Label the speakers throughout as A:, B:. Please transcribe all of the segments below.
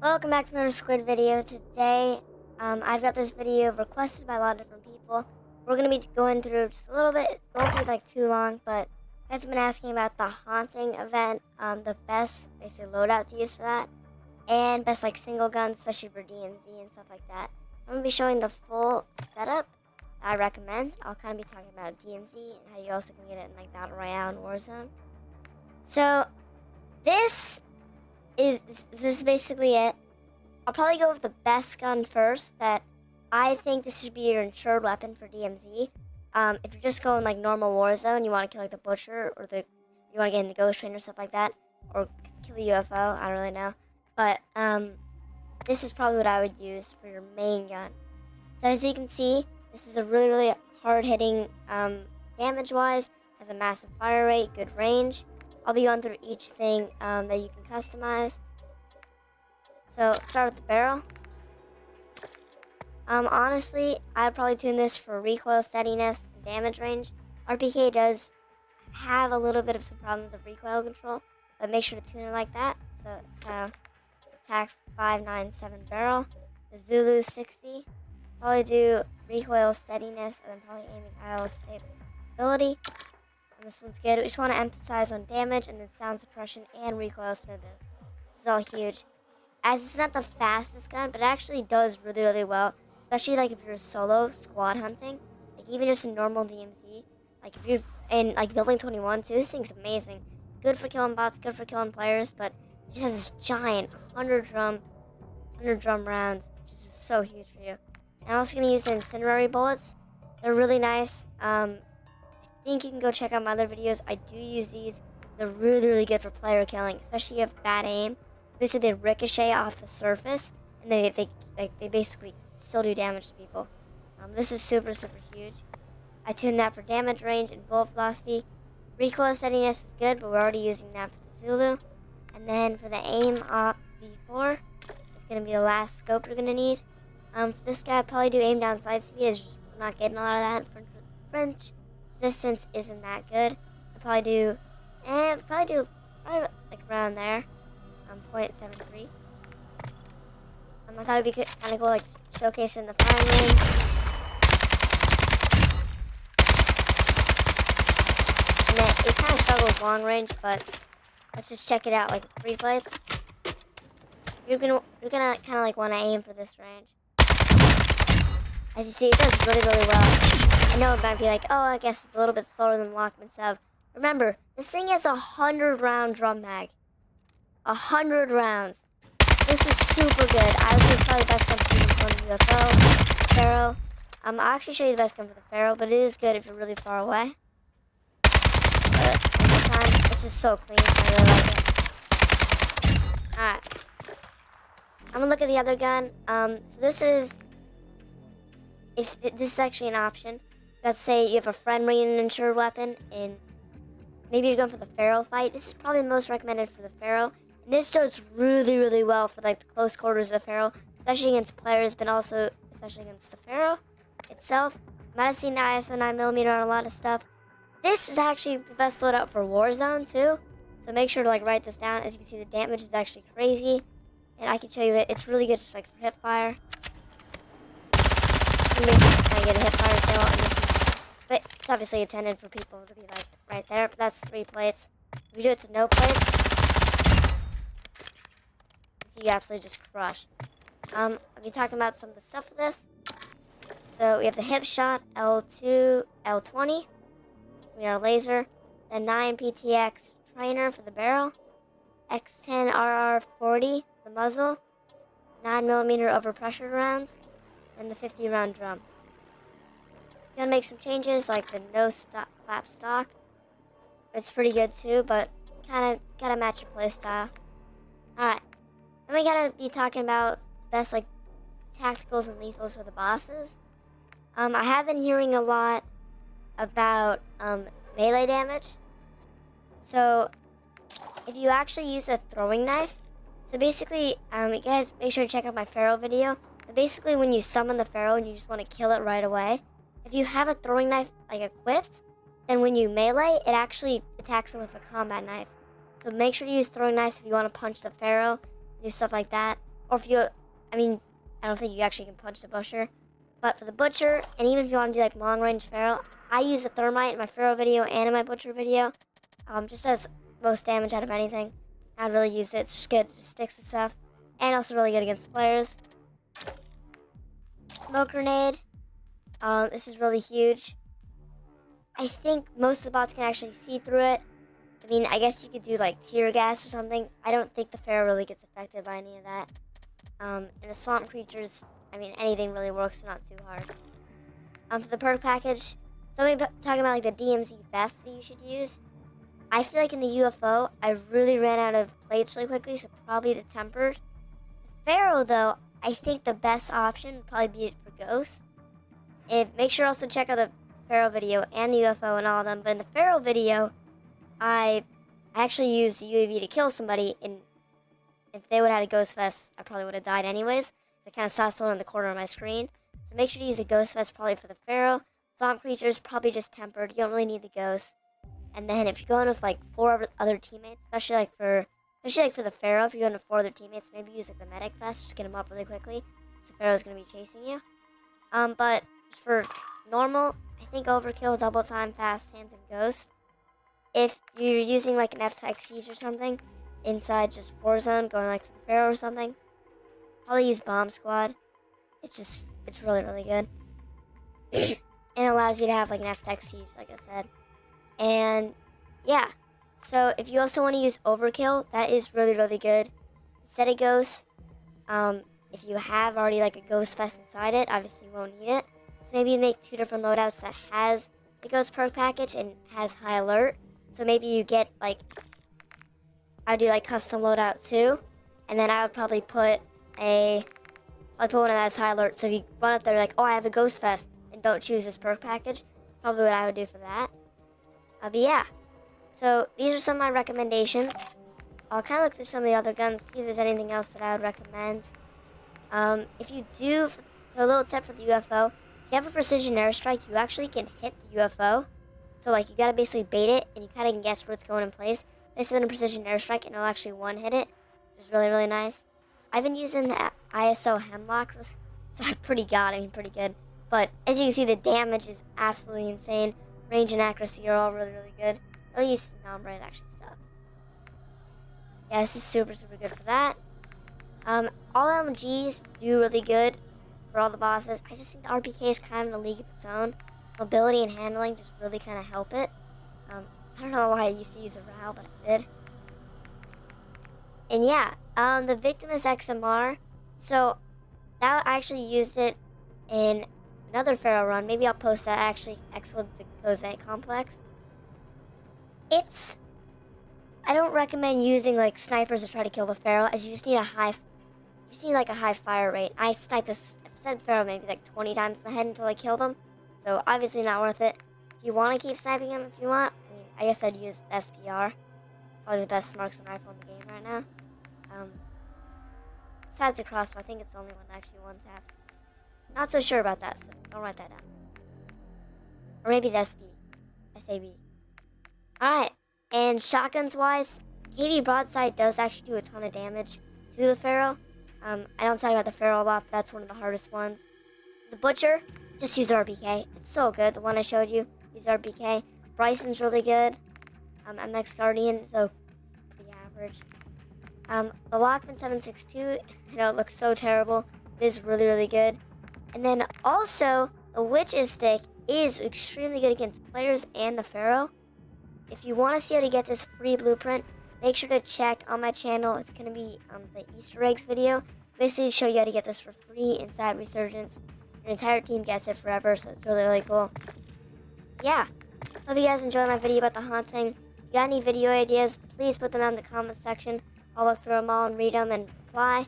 A: Welcome back to another Squid video. Today, I've got this video requested by a lot of different people. We're going to be going through just a little bit. It won't be like too long, but you guys have been asking about the haunting event, the best basically loadout to use for that, and best like single gun, especially for DMZ and stuff like that. I'm going to be showing the full setup that I recommend. I'll kind of be talking about DMZ and how you also can get it in like Battle Royale and Warzone. So, this is basically it. I'll probably go with the best gun first. That I think this should be your insured weapon for DMZ. If you're just going like normal Warzone, you want to kill like the Butcher or you want to get in the Ghost Train or stuff like that, or kill a UFO. I don't really know, but this is probably what I would use for your main gun. So as you can see, this is a really hard hitting damage wise. Has a massive fire rate, good range. I'll be going through each thing that you can customize. So let's start with the barrel. Honestly, I'd probably tune this for recoil steadiness and damage range. RPK does have a little bit of some problems with recoil control, but make sure to tune it like that. So it's attack 597 barrel. The Zulu 60. Probably do recoil steadiness and then probably aiming IO stability. And this one's good. We just want to emphasize on damage and then sound suppression and recoil smoothness. This is all huge. As it's not the fastest gun, but it actually does really well. Especially like if you're solo squad hunting. Like even just a normal DMZ. Like if you're in like building 21 too, this thing's amazing. Good for killing bots, good for killing players, but it just has this giant 100 drum round, which is just so huge for you. And I'm also gonna use the incendiary bullets. They're really nice. I think you can go check out my other videos. I do use these. They're really good for player killing, especially if you have bad aim. Basically, they ricochet off the surface, and they basically still do damage to people. This is super huge. I tuned that for damage range and bullet velocity. Recoil steadiness is good, but we're already using that for the Zulu. And then for the aim op V4, it's gonna be the last scope you're gonna need. For this guy, I'd probably do aim down side speed. It's just not getting a lot of that. French resistance isn't that good. I'd probably do like around there. 0.73. I thought it'd be kind of cool, like showcasing the firing range. And then it kind of struggles long range, but let's just check it out. Like 3 plates, you're gonna kind of like want to aim for this range. As you see, it does really well. I know it might be like, oh, I guess it's a little bit slower than Lockman Sub. Remember, this thing has a 100-round drum mag. 100 rounds. This is super good. I would say it's probably the best gun for the UFO, PHARAOH. I'll actually show you the best gun for the PHARAOH, but it is good if you're really far away. But at the time, it's just so clean. I really like it. Alright. I'm gonna look at the other gun. So this is actually an option. Let's say you have a friend bringing an insured weapon, and maybe you're going for the PHARAOH fight. This is probably the most recommended for the PHARAOH. And this does really well for like the close quarters of the PHARAOH, especially against players, but also especially against the PHARAOH itself. I might have seen the ISO 9mm on a lot of stuff. This is actually the best loadout for Warzone too. So make sure to like write this down. As you can see, the damage is actually crazy. And I can show you it. It's really good just like for hip fire. You basically just kind of get a hip fire kill. And this is, but it's obviously intended for people to be like right there. But that's 3 plates. If you do it to no plates, you absolutely just crush. I'll be talking about some of the stuff for this. So we have the hip shot, L2, L20. We have our laser, the 9 PTX trainer for the barrel, X10 RR40 the muzzle, 9mm overpressure rounds, and the 50-round drum. Gonna make some changes like the no stop clap stock. It's pretty good too, but kind of gotta match your play style. All right. And we gotta be talking about the best like tacticals and lethals for the bosses. I have been hearing a lot about melee damage. So if you actually use a throwing knife, so basically, you guys make sure to check out my PHARAOH video. But basically, when you summon the PHARAOH and you just want to kill it right away, if you have a throwing knife like equipped, then when you melee, it actually attacks them with a combat knife. So make sure to use throwing knives if you want to punch the PHARAOH, do stuff like that. Or if you, I mean, I don't think you actually can punch the Butcher. But for the Butcher, and even if you want to do like long range Pharaoh, I use the Thermite in my Pharaoh video and in my Butcher video. Just does most damage out of anything. I'd really use it. It's just good. It just sticks to stuff. And also really good against players. Smoke Grenade. This is really huge. I think most of the bots can actually see through it. I mean, I guess you could do like tear gas or something. I don't think the Pharaoh really gets affected by any of that. And the swamp creatures, I mean, anything really works, not too hard. For the perk package, somebody talking about like the DMZ vest that you should use. I feel like in the UFO, I really ran out of plates really quickly, so probably the tempered. The Pharaoh, though, I think the best option would probably be for Ghost. Make sure also check out the Pharaoh video and the UFO and all of them. But in the Pharaoh video, I actually used the UAV to kill somebody, and if they would have had a Ghost Vest, I probably would have died anyways. I kind of saw someone in the corner of my screen. So make sure to use a Ghost Vest probably for the Pharaoh. Swamp creatures, probably just tempered. You don't really need the Ghost. And then if you're going with like 4 other teammates, especially for the Pharaoh, if you're going with 4 other teammates, maybe use like the Medic Vest, just get them up really quickly. So Pharaoh's going to be chasing you. But for normal, I think Overkill, Double Time, Fast Hands, and Ghost. If you're using like an F-Tech Siege or something, inside just Warzone, going like for the Pharaoh or something, probably use Bomb Squad. It's really, really good. And it allows you to have like an F-Tech Siege, like I said. And yeah, so if you also want to use Overkill, that is really, really good. Instead of Ghost, if you have already like a Ghost Vest inside it, obviously you won't need it. So maybe you make 2 different loadouts that has the Ghost perk package and has High Alert. So maybe you get like, I would do like custom loadout 2, and then I would probably put one of that as High Alert. So if you run up there like, oh, I have a Ghost Vest, and don't choose this perk package, probably what I would do for that. But yeah, so these are some of my recommendations. I'll kind of look through some of the other guns, see if there's anything else that I would recommend. If you do, so a little tip for the UFO, if you have a precision airstrike, you actually can hit the UFO. So like you gotta basically bait it, and you kind of can guess where it's going in place. They send a precision airstrike, and it'll actually one-hit it, which is really, really nice. I've been using the ISO Hemlock, so I pretty good. But as you can see, the damage is absolutely insane. Range and accuracy are all really, really good. Don't use Nombre, it actually sucks. Yeah, this is super, super good for that. All LMGs do really good for all the bosses. I just think the RPK is kind of a league of its own. Mobility and handling just really kind of help it. I don't know why I used to use a RAL, but I did. And yeah, the Victimus XMR. So that I actually used it in another Pharaoh run. Maybe I'll post that. I actually exploded the Kozai complex. I don't recommend using like snipers to try to kill the Pharaoh, as you just need a high fire rate. I've sent Pharaoh maybe like 20 times in the head until I killed him. So obviously not worth it. If you want to keep sniping him, if you want, I guess I'd use SPR. Probably the best marksman rifle in the game right now. Besides the crossbow, I think it's the only one that actually one-taps. Not so sure about that, so don't write that down. Or maybe the SAB. Alright, and shotguns-wise, KV Broadside does actually do a ton of damage to the Pharaoh. I don't talk about the Pharaoh a lot, but that's one of the hardest ones. The Butcher, just use RPK. It's so good. The one I showed you, use RPK. Bryson's really good. MX Guardian, so pretty average. The Lockman 762, I know it looks so terrible. It is really, really good. And then also, the Witch's Stick is extremely good against players and the Pharaoh. If you want to see how to get this free blueprint, make sure to check on my channel. It's going to be the Easter eggs video. Basically show you how to get this for free inside Resurgence. Your entire team gets it forever, so it's really, really cool. Yeah, hope you guys enjoyed my video about the haunting. If you got any video ideas, please put them down in the comments section. I'll look through them all and read them and reply.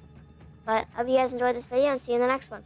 A: But hope you guys enjoyed this video, and see you in the next one.